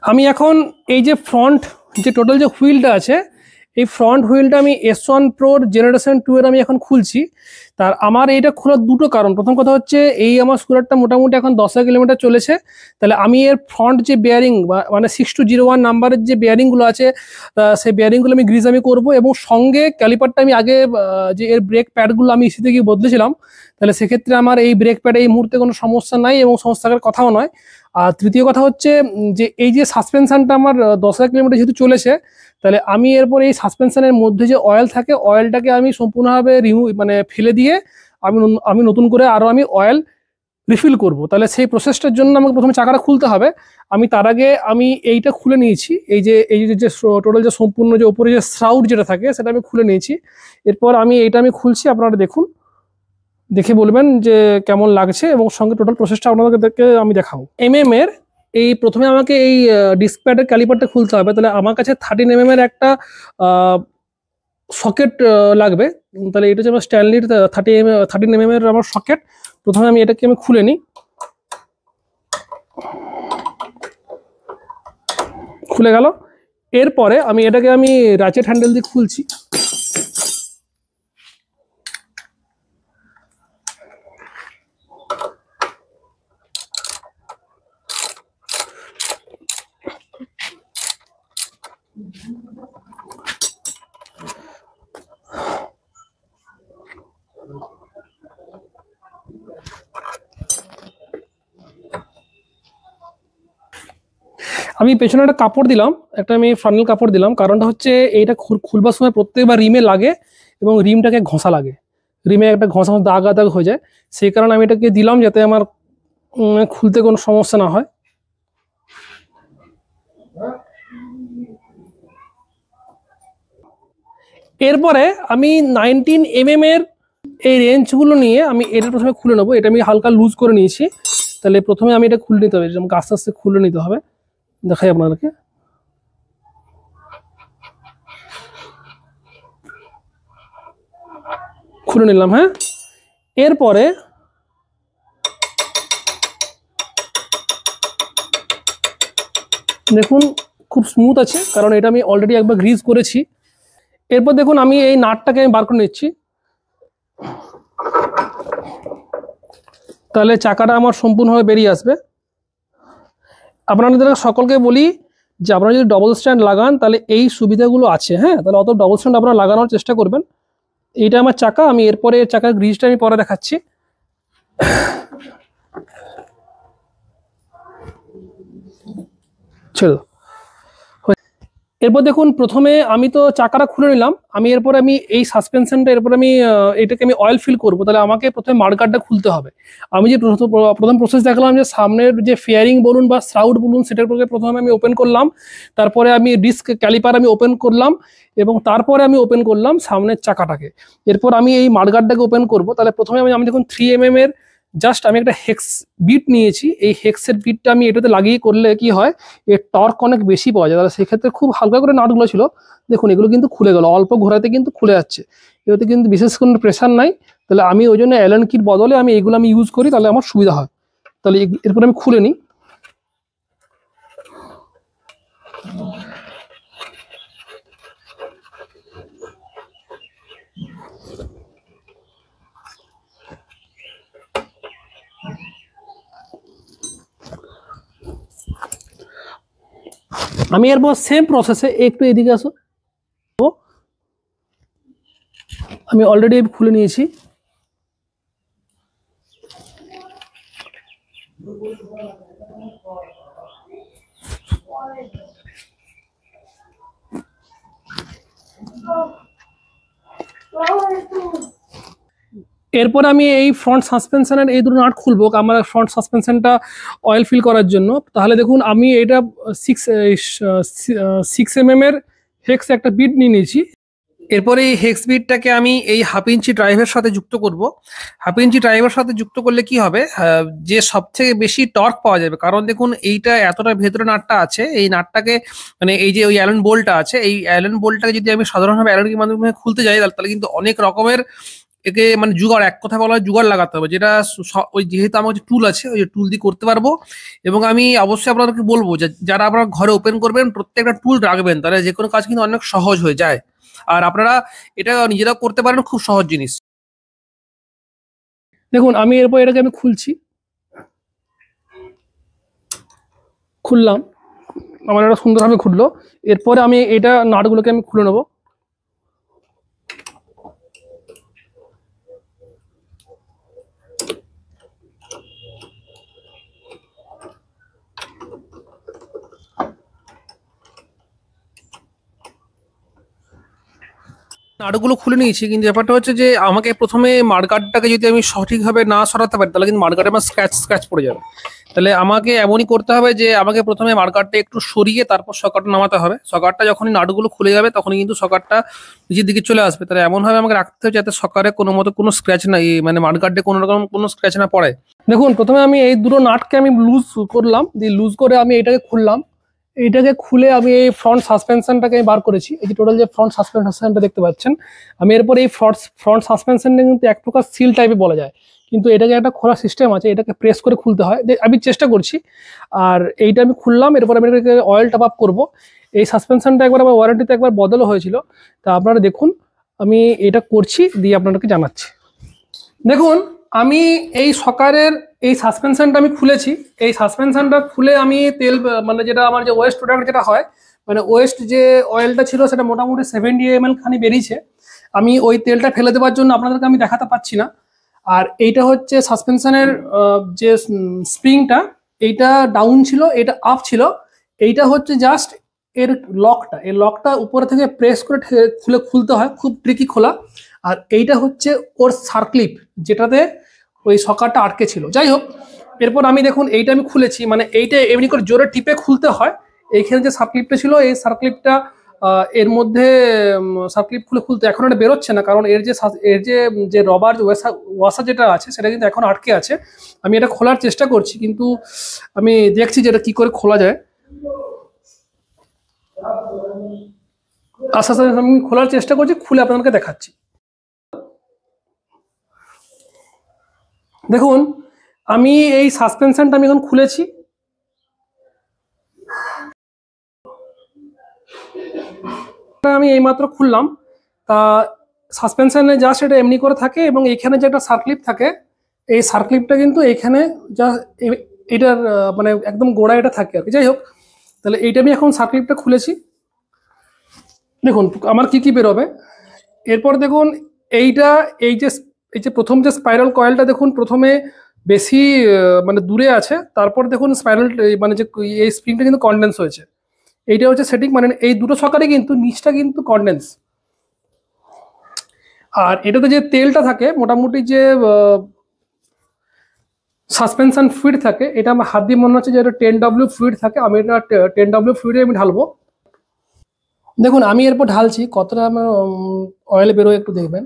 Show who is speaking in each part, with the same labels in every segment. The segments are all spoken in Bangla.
Speaker 1: আমি এখন এই যে ফ্রন্ট যে টোটাল যে হুইলটা আছে, এই ফ্রন্ট হুইলটা আমি S1 Pro জেনারেশন 2 এর আমি এখন খুলছি। তার আমার এইটা খোলার দুটো কারণ। প্রথম কথা হচ্ছে এই আমার স্কুটারটা মোটামুটি এখন 10 কিলোমিটার চলেছে, তাহলে আমি এর ফ্রন্ট যে বেয়ারিং মানে 6201 নাম্বারের যে বেয়ারিংগুলো আছে সেই বেয়ারিংগুলো আমি গ্রিজ আমি করবো, এবং সঙ্গে ক্যালিপারটা আমি আগে যে এর ব্রেক প্যাডগুলো আমি ইস্যু থেকে বদলেছিলাম, তাহলে সেক্ষেত্রে আমার এই ব্রেক প্যাডে এই মুহূর্তে কোনো সমস্যা নাই এবং সমস্যা থাকার কথাও নয়। আর তৃতীয় কথা হচ্ছে যে এই যে সাসপেনশনটা আমার 10 কিলোমিটার যেহেতু চলেছে, তাহলে আমি এরপর এই সাসপেনশনের মধ্যে যে অয়েল থাকে অয়েলটাকে আমি সম্পূর্ণভাবে মানে ফেলে দিয়ে আমি নতুন করে আরও আমি অয়েল রিফিল করব। তাহলে সেই প্রসেসটার জন্য আমাকে প্রথমে চাকাটা খুলতে হবে। আমি তার আগে আমি এইটা খুলে নিয়েছি, এই যে টোটাল যে সম্পূর্ণ যে উপরে যে শ্রাউড যেটা থাকে সেটা আমি খুলে নিয়েছি। এরপর এইটা আমি খুলছি, আপনারা দেখুন, দেখে বলবেন যে কেমন লাগছে, এবং সঙ্গে টোটাল প্রসেসটা আপনাদেরকে আমি দেখাবো। এর এই প্রথমে আমাকে এই ডিস্ক প্যাডের ক্যালিপারটা খুলতে হবে। তাহলে আমার কাছে 13 এর একটা সকেট লাগবে। তাহলে এটা হচ্ছে আমার স্ট্যানলির 13 এর আমার সকেট। প্রথমে আমি এটাকে আমি খুলে নিই, খুলে গেল। এরপরে আমি এটাকে আমি রাচেট হ্যান্ডেল দিয়ে খুলছি। আমি পেছনে একটা কাপড় দিলাম, আমি ফানেল কাপড় দিলাম। কারণটা হচ্ছে এইটা খুলবার সময় প্রত্যেকবার রিমে লাগে এবং রিমটাকে ঘষা লাগে, রিমে একটা ঘষা দাগ দাগ হয়ে যায়। সেই কারণে আমি এটাকে দিলাম যাতে আমার খুলতে কোনো সমস্যা না হয়। এরপরে আমি 19 এর এই রেঞ্জগুলো নিয়ে আমি এটা প্রথমে খুলে নেবো। এটা আমি হালকা লুজ করে নিয়েছি। তাহলে প্রথমে আমি এটা খুলে নিতে হবে, আমাকে আস্তে আস্তে খুলে নিতে হবে। দেখাই আপনাদেরকে, খুলে নিলাম। হ্যাঁ, এরপরে দেখুন খুব স্মুথ আছে, কারণ এটা আমি অলরেডি একবার গ্রিজ করেছি। এরপর দেখুন আমি এই নাটটাকে আমি বার করে নিচ্ছি। তাহলে চাকাটা আমার সম্পূর্ণভাবে বেরিয়ে আসবে। আপনাদের সকলকে বলি যে আপনারা যদি ডবল স্ট্যান্ড লাগান তাহলে এই সুবিধাগুলো আছে। হ্যাঁ, তাহলে অত ডবল স্ট্যান্ড আপনারা লাগানোর চেষ্টা করবেন। এইটা আমার চাকা, আমি এরপরে চাকার গ্রিজটা আমি পরে দেখাচ্ছি। চলো, এরপর দেখুন প্রথমে আমি তো চাকাটা খুলে নিলাম। এরপর আমি এই সাসপেনশনটা এরপর আমি এটাকে আমি অয়েল ফিল করবো। তাহলে আমাকে প্রথমে মাডগার্ডটা খুলতে হবে। আমি যে প্রথম প্রসেস দেখলাম যে সামনের যে ফেয়ারিং বলুন বা শ্রাউড বলুন সেটার প্রথমে আমি ওপেন করলাম, তারপরে আমি ডিস্ক ক্যালিপার আমি ওপেন করলাম, এবং তারপরে আমি ওপেন করলাম সামনের চাকাটাকে। এরপর আমি এই মাডগার্ডটাকে ওপেন করব। তাহলে প্রথমে আমি দেখুন 3 এর জাস্ট আমি একটা হেক্স বিট নিয়েছি। এই হেক্সের বিটটা আমি এটাতে লাগিয়ে করলে কি হয়, এর টর্ক অনেক বেশি পাওয়া যায়। তাহলে সেক্ষেত্রে খুব হালকা করে নাটগুলো ছিল, দেখুন এগুলো কিন্তু খুলে গেল, অল্প ঘোরাতে কিন্তু খুলে যাচ্ছে। এটাতে কিন্তু বিশেষ কোনো প্রেশার নাই। তাহলে আমি ওই জন্য অ্যালান কির বদলে আমি এগুলো আমি ইউজ করি, তাহলে আমার সুবিধা হয়। তাহলে এরপর আমি খুলে নিই। আমি এরপর সেম প্রসেসে একটু এদিকে আসো, আমি অলরেডি খুলে নিয়েছি। এরপর আমি এই ফ্রন্ট সাসপেনশনের এই দুটো নাট খুলবো, আমার ফ্রন্ট সাসপেনশনটা অয়েল ফিল করার জন্য। তাহলে দেখুন আমি এটা 6 এর হেক্স একটা বিট নিয়ে নিয়েছি। এরপরে এই হেক্স বিটটাকে আমি এই 1/2 ইঞ্চি ড্রাইভের সাথে যুক্ত করব। 1/2 ইঞ্চি ড্রাইভের সাথে যুক্ত করলে কি হবে, যে সব থেকে বেশি টর্ক পাওয়া যাবে। কারণ দেখুন এইটা এতটা ভেতরে নাটটা আছে, এই নাটটাকে মানে এই যে ওই অ্যালেন বোল্টটা আছে, এই অ্যালেন বোল্টটাকে যদি আমি সাধারণভাবে অ্যালেন কির মাধ্যমে খুলতে যাই তাহলে কিন্তু অনেক রকমের একে মানে জুগাড়, এক কথা বলা হয় জুগাড় লাগাতে হবে, যেটা ওই যেহেতু আমার যে টুল আছে ওই টুল দিয়ে করতে পারবো। এবং আমি অবশ্যই আপনাদেরকে বলবো যে যারা আপনারা ঘরে ওপেন করবেন প্রত্যেকটা টুল রাখবেন, তাহলে যে কোনো কাজ কিন্তু অনেক সহজ হয়ে যায়। আর আপনারা এটা নিজেরাও করতে পারেন, খুব সহজ জিনিস। দেখুন আমি এরপর এটাকে আমি খুললাম, আমার এটা সুন্দরভাবে খুললো। এরপরে আমি এটা নাটগুলোকে আমি খুলে নেবো। নাটগুলো খুলে নিয়েছি, কিন্তু ব্যাপারটা হচ্ছে যে আমাকে প্রথমে মার্কারটাকে যদি আমি সঠিকভাবে না সরাতে পারি তাহলে কিন্তু মার্কারে আমার স্ক্র্যাচ পড়ে যাবে। তাহলে আমাকে এমনই করতে হবে যে আমাকে প্রথমে মার্কারটা একটু সরিয়ে তারপর সকারটা নামাতে হবে। সকারটা যখনই নাটগুলো খুলে যাবে তখনই কিন্তু সকারটা নিচের দিকে চলে আসবে। তাহলে এমনভাবে আমাকে রাখতে হবে যাতে সকারে কোনো মতো কোনো স্ক্র্যাচ না, মানে মার্কারটা কোনো রকম কোনো স্ক্র্যাচ না পড়ে। দেখুন প্রথমে আমি এই দুটো নাটকে আমি লুজ করলাম, দিয়ে লুজ করে আমি এটাকে খুললাম। এইটাকে খুলে আমি এই ফ্রন্ট সাসপেনশনটাকে আমি বার করেছি। এই যে টোটাল যে ফ্রন্ট সাসপেনশনটা দেখতে পাচ্ছেন, আমি এরপর এই ফ্রন্ট সাসপেনশনটা কিন্তু এক প্রকার সিল টাইপে বলা যায়, কিন্তু এটাকে একটা খোলা সিস্টেম আছে, এটাকে প্রেস করে খুলতে হয়। আমি চেষ্টা করছি। আর এইটা আমি খুললাম, এরপর আমি এটাকে অয়েল টপ আপ করবো। এই সাসপেনশনটা একবার আমার ওয়ারেন্টিতে একবার বদলও হয়েছিল, তা আপনারা দেখুন আমি এটা করছি, দিয়ে আপনাদেরকে জানাচ্ছি। দেখুন আমি এই সকারের এই সাসপেনশনটা আমি খুলেছি। এই সাসপেনশনটা খুলে আমি তেল, মানে যেটা আমার যে ওয়েস্ট প্রোডাক্ট যেটা হয়, মানে ওয়েস্ট যে অয়েলটা ছিল সেটা মোটামুটি 70 ml খানি বেরিয়েছে। আমি ওই তেলটা ফেলে দেওয়ার জন্য আপনাদেরকে আমি দেখাতে পাচ্ছি না। আর এইটা হচ্ছে সাসপেনশনের যে স্প্রিংটা, এইটা ডাউন ছিল, এটা আপ ছিল। এইটা হচ্ছে জাস্ট এর লকটা, এই লকটা উপরে থেকে প্রেস করে খুলতে হয়, খুব ট্রিকি খোলা। আর এইটা হচ্ছে ওর সার্ক্লিপ, যেটাতে ওই সকারটা আটকে ছিল। যাই হোক, এরপর আমি দেখুন এইটা আমি খুলেছি, মানে এইটা এমনি করে জোরে টিপে খুলতে হয়। এইখানে যে সার্ক্লিপটা ছিল এই সার্ক্লিপটা এর মধ্যে সার্ক্লিপ খুলতে এখন এটা বেরোচ্ছে না, কারণ এর যে রবার ওয়াসার যেটা আছে সেটা কিন্তু এখন আটকে আছে। আমি এটা খোলার চেষ্টা করছি, কিন্তু আমি দেখছি যে এটা কি করে খোলা যায়। আস্তে আস্তে আমি খোলার চেষ্টা করছি, খুলে আপনাদেরকে দেখাচ্ছি। দেখুন আমি এই সাসপেনশনটা আমি এখন খুলেছি। আমি এইমাত্র খুললাম। তা সাসপেনশনে জাস্ট এটা এমনি করে থাকে, এবং এখানে যে একটা সার্ক্লিপ থাকে, এই সার্ক্লিপটা কিন্তু এখানে যা এটার মানে একদম গোড়া এটা থাকে আর কি। যাই হোক, তাহলে এইটা আমি এখন সার্ক্লিপটা খুলেছি। দেখুন আমার কি কি বেরোবে এরপর। দেখুন এইটা এই যে প্রথম যে স্পাইরাল কয়েলটা, দেখুন প্রথমে বেশি মানে দূরে আছে, তারপর দেখুন স্পাইরাল মানে যে এই স্প্রিংটা কিন্তু কনডেন্স হয়েছে। এইটা হচ্ছে সেটিং, মানে এই দুটো সকারে কিন্তু নিচটা কিন্তু কনডেন্স। আর এটাতে যে তেলটা থাকে, মোটামুটি যে সাসপেনশন ফ্লুইড থাকে, এটা আমার হাত দিয়ে মনে হচ্ছে যে এটা 10W ফ্লুইড থাকে। আমি এটা 10W ফ্লুইডে আমি ঢালবো। দেখুন আমি এরপর ঢালছি, কতটা আমার অয়েল বেরোয় একটু দেখবেন।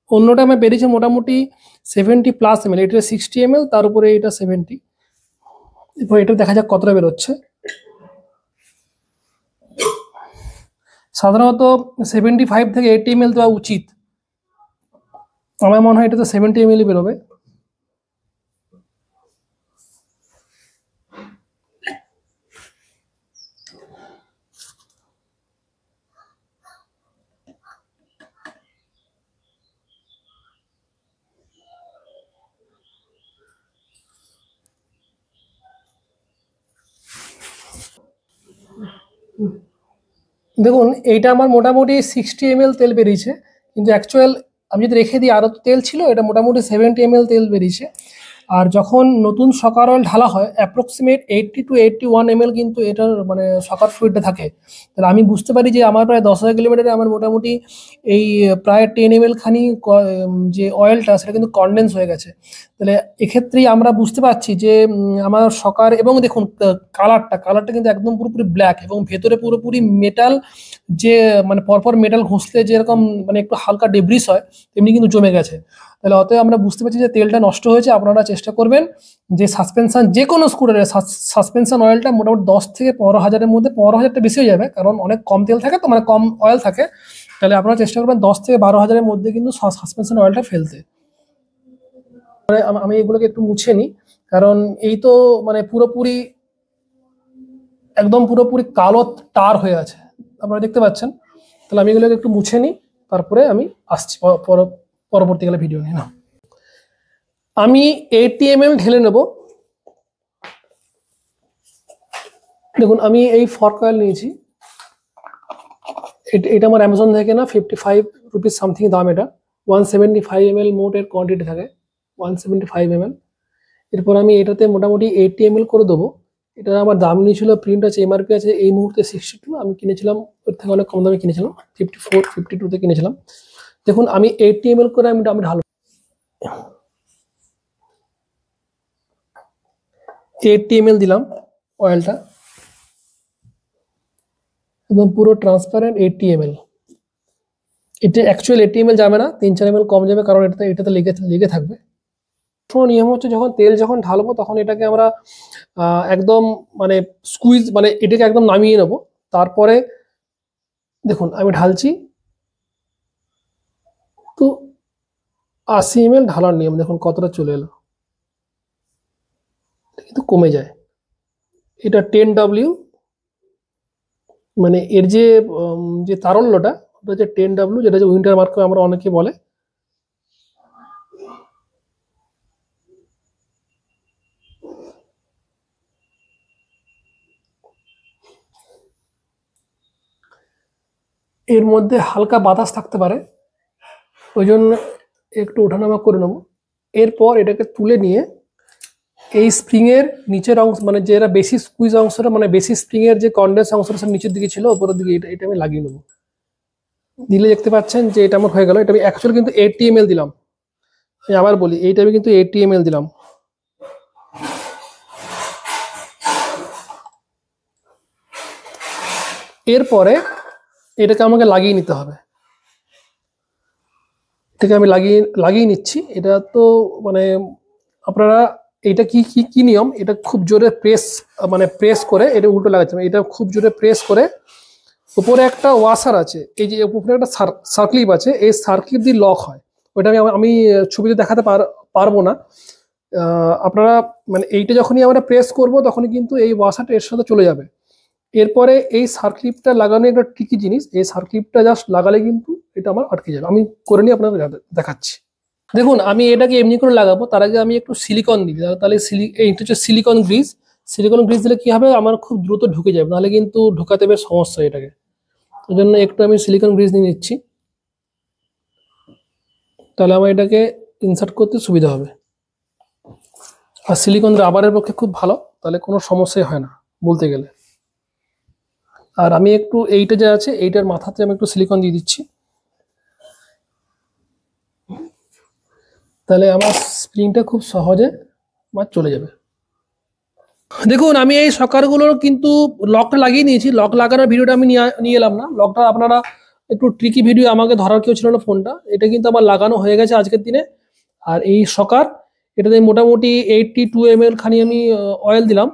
Speaker 1: অন্যটা আমার বেরিয়েছে মোটামুটি 70+ ml, এটা 60 ml, তার উপরে এটা 70। এরপর এটা দেখা যাক কতটা বেরোচ্ছে। সাধারণত 75 থেকে 80 ml দেওয়া উচিত, আমার মনে হয় এটা তো 70 ml বেরোবে। দেখুন এইটা আমার মোটামুটি 60 ml তেল বেরিয়েছে, কিন্তু অ্যাকচুয়াল আমি যদি রেখে দিই আরও তেল ছিল, এটা মোটামুটি 70 ml তেল বেরিয়েছে। আর যখন নতুন সকার অয়েল ঢালা হয় অ্যাপ্রক্সিমেট 80 to 81 ml কিন্তু এটার মানে সকার ফ্লুইডটা থাকে। তাহলে আমি বুঝতে পারি যে আমার প্রায় 10,000 কিলোমিটারে আমার মোটামুটি এই প্রায় 10 ml খানি যে অয়েলটা সেটা কিন্তু কনডেন্স হয়ে গেছে। তাহলে এক্ষেত্রেই আমরা বুঝতে পারছি যে আমার সকার, এবং দেখুন কালারটা কিন্তু একদম পুরোপুরি ব্ল্যাক, এবং ভেতরে পুরোপুরি মেটাল, যে মানে পরপর মেটাল ঘষলে যেরকম মানে একটু হালকা ডেব্রিস হয় তেমনি কিন্তু জমে গেছে। তাহলে অতএব আমরা বুঝতে পারছি যে তেলটা নষ্ট হয়েছে। আপনারা চেষ্টা করবেন যে সাসপেনশন, যে কোনো স্কুটারের সাসপেনশন অয়েলটা মোটামুটি 10 থেকে 15,000-এর মধ্যে, 15,000টা বেশি হয়ে যাবে কারণ অনেক কম তেল থাকে, তো মানে কম অয়েল থাকে। তাহলে আপনারা চেষ্টা করবেন 10 থেকে 12,000-এর মধ্যে কিন্তু সাসপেনশন অয়েলটা ফেলতে। আমি এগুলোকে একটু মুছে নিই, কারণ এই তো মানে পুরোপুরি কালো টার হয়ে আছে, আপনারা দেখতে পাচ্ছেন। তাহলে আমি এগুলোকে একটু মুছে নিই, তারপরে আমি আসছি পরবর্তীকালে ভিডিও নিয়ে। না, আমি 80 ml ঢেলে নেব। দেখুন আমি এই ফর্ক অয়েল নিয়েছি, এটা আমার অ্যামাজন থেকে না, 55 রুপিস সামথিং দাম। এটা 175 ml মোট এর কোয়ান্টিটি থাকে, 175 ml। এরপর আমি এটাতে মোটামুটি 80 ml করে দেবো। এটা আমার দাম নিয়েছিল, প্রিন্ট আছে, এমআরপি আছে এই মুহূর্তে 62, আমি কিনেছিলাম ওর থেকে অনেক কম দামে কিনেছিলাম, 54 52-তে কিনেছিলাম। দেখুন আমি 80 ml করে আমি ঢালবো। 80 ml দিলাম অয়েলটা, একদম পুরো ট্রান্সপারেন্ট 80 ml। এটা অ্যাকচুয়াল 80 ml যাবে না, 3-4 ml কম যাবে, কারণ এটাতে লেগে থাকবে। নিয়ম হচ্ছে যখন ঢালবো তখন এটাকে আমরা একদম মানে স্কুইজ, মানে এটাকে একদম নামিয়ে নেব। তারপরে দেখুন আমি ঢালছি, তো 80 ml ঢালার নিয়ম দেখুন কতটা চলে এলো, কিন্তু কমে যায়। এটা 10W, মানে এর যে তারল্যটা ওটা হচ্ছে 10W, যেটা যে উইন্টার মার্ক আমরা অনেকে বলে। এর মধ্যে হালকা বাতাস থাকতে পারে, ওই জন্য একটু ওঠানামা করে নেব। এরপর এটাকে তুলে নিয়ে এই স্প্রিং এর নিচের অংশ, মানে যেটা বেশি স্কুইজ অংশটা, মানে বেশি স্প্রিং এর যে কন্ডেন্স অংশটা সব নিচের দিকে ছিল, উপরের দিকে এটা আমি লাগিয়ে নেবো। দিলে দেখতে পাচ্ছেন যে এটা আমার হয়ে গেল। এটা আমি অ্যাকচুয়ালি কিন্তু 80 ml দিলাম, আমি আবার বলি এইটা আমি কিন্তু 80 ml দিলাম। এরপরে এটাকে আমাকে লাগিয়ে নিতে হবে। এটাকে আমি লাগিয়ে নিচ্ছি। এটা তো মানে আপনারা এটা কি নিয়ম, এটা খুব জোরে প্রেস করে এটা উল্টো লাগাচ্ছে, এটা খুব জোরে প্রেস করে। উপরে একটা ওয়াশার আছে, এই যে উপরে একটা সার্ক্লিপ আছে, এই সার্ক্লিপ দিয়ে লক হয়। ওইটা আমি ছবিতে দেখাতে পারবো না। আপনারা মানে এইটা যখনই আমরা প্রেস করব তখনই কিন্তু এই ওয়াশারটা এর সাথে চলে যাবে। এরপরে এই সার্ক্লিপটা লাগানো একটা ট্রিকি জিনিস, এই সার্ক্লিপটা জাস্ট লাগালে কিন্তু এটা আমার আটকে যাবে। আমি করে নিয়ে আপনাদের দেখাচ্ছি। দেখুন আমি এটাকে এমনি করে লাগাবো, তার আগে আমি একটু সিলিকন দিই, তাহলে এইটা হচ্ছে সিলিকন গ্রিজ। সিলিকন গ্রিজ দিলে কি হবে, আমার খুব দ্রুত ঢুকে যাবে, নাহলে কিন্তু ঢোকাতে বেশ সমস্যা এটাকে। ওই জন্য একটু আমি সিলিকন গ্রিজ নিয়ে নিচ্ছি, তাহলে আমার এটাকে ইনসার্ট করতে সুবিধা হবে। আর সিলিকন রাবারের পক্ষে খুব ভালো, তাহলে কোনো সমস্যাই হয় না বলতে গেলে। আর আমি একটু এইটা যে আছে এইটার মাথাতে আমি একটু সিলিকন দিয়ে দিচ্ছি, তাহলে আমার স্প্রিংটা খুব সহজে আমার চলে যাবে। দেখুন আমি এই সকারগুলোর কিন্তু লকটা লাগিয়ে নিয়েছি। লক লাগানোর ভিডিওটা আমি নিয়ে এলাম না, লকটা আপনারা একটু ট্রিকি ভিডিও, আমাকে ধরার কেউ ছিল না ফোনটা, এটা কিন্তু আমার লাগানো হয়ে গেছে আজকের দিনে। আর এই সকার এটাতে মোটামুটি 82 ml খানি আমি অয়েল দিলাম,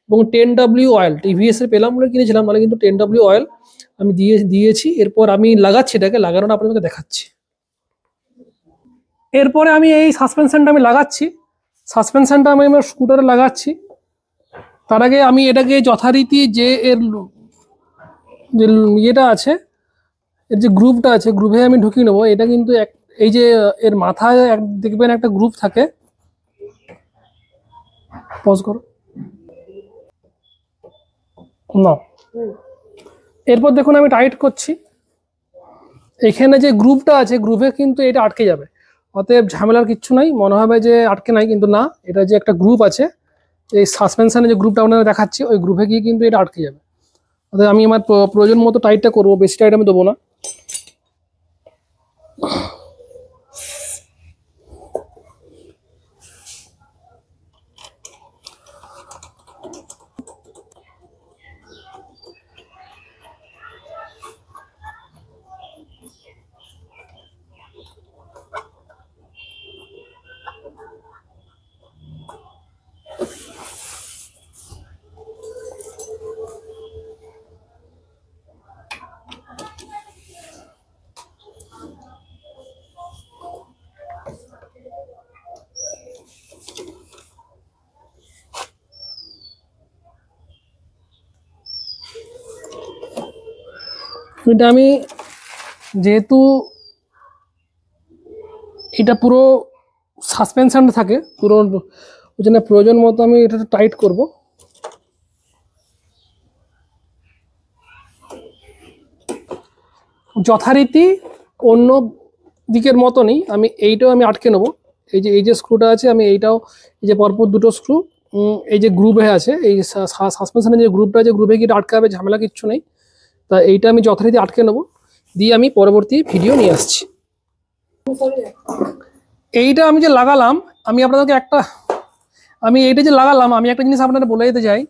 Speaker 1: এবং 10W অয়েল টিভিএস এর পেলাম বলে কিনেছিলাম, মানে কিন্তু 10W অয়েল আমি দিয়েছি। এরপর আমি লাগাচ্ছি, এটাকে লাগানোটা আপনাদেরকে দেখাচ্ছি। এরপরে আমি এই সাসপেনশনটা আমি লাগাচ্ছি, সাসপেনশনটা আমি আমার স্কুটারে লাগাচ্ছি। তার আগে আমি এটাকে যথারীতি যে এর যে ইয়েটা আছে, এর যে গ্রুপটা আছে, গ্রুপে আমি ঢুকিয়ে নেবো। এটা কিন্তু এই যে এর মাথায় দেখবেন একটা গ্রুপ থাকে, পজ করো না। এরপর দেখুন আমি টাইট করছি, এখানে যে গ্রুপটা আছে গ্রুপে কিন্তু এটা আটকে যাবে। অতএব ঝামেলার কিচ্ছু নাই, মনে হবে যে আটকে নাই, কিন্তু না, এটা যে একটা গ্রুপ আছে, এই সাসপেনশনে যে গ্রুপটা আপনারা দেখাচ্ছি ওই গ্রুপে গিয়ে কিন্তু এটা আটকে যাবে। অতএব আমি আমার প্রয়োজন মতো টাইটটা করবো, বেশি টাইট আমি দেবো না। এটা আমি যেহেতু এটা পুরো সাসপেনশন থাকে পুরো, ওই জন্য প্রয়োজন মতো আমি এটা টাইট করব। যথারীতি অন্য দিকের মতনই আমি এইটাও আমি আটকে নেবো। এই যে স্ক্রুটা আছে আমি এইটাও, এই যে পরপর দুটো স্ক্রু এই যে গ্রুপে আছে, এই সাসপেনশনের যে গ্রুপটা আছে, গ্রুপে গিয়ে আটকাবে, ঝামেলা কিচ্ছু নেই। তা এইটা আমি যথারীতি আটকে নেবো, দিয়ে আমি পরবর্তী ভিডিও নিয়ে আসছি। এইটা আমি যে লাগালাম, আমি আপনাদেরকে এইটা যে লাগালাম, আমি একটা জিনিস আপনাদের বলে দিতে চাই।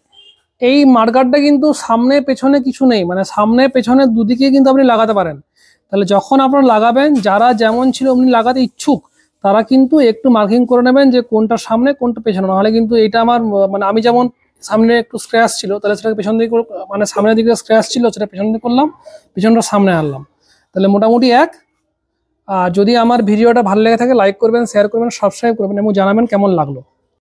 Speaker 1: এই মার্কারটা কিন্তু সামনে পেছনে কিছু নেই, মানে সামনে পেছনে দুদিকে কিন্তু আপনি লাগাতে পারেন। তাহলে যখন আপনারা লাগাবেন, যারা যেমন ছিল অমনি লাগাতে ইচ্ছুক, তারা কিন্তু একটু মার্কিং করে নেবেন যে কোনটা সামনে কোনটা পেছনে। নাহলে কিন্তু এটা আমার মানে আমি যেমন সামনে একটু স্ক্র্যাচ ছিল, তাহলে সেটাকে পেছন দিকে মানে সামনের দিকে স্ক্র্যাচ ছিল, সেটা পেছন দিকে করলাম, পেছনটা সামনে আনলাম, তাহলে মোটামুটি এক। আর যদি আমার ভিডিওটা ভালো লেগে থাকে লাইক করবেন, শেয়ার করবেন, সাবস্ক্রাইব করবেন এবং জানাবেন কেমন লাগলো।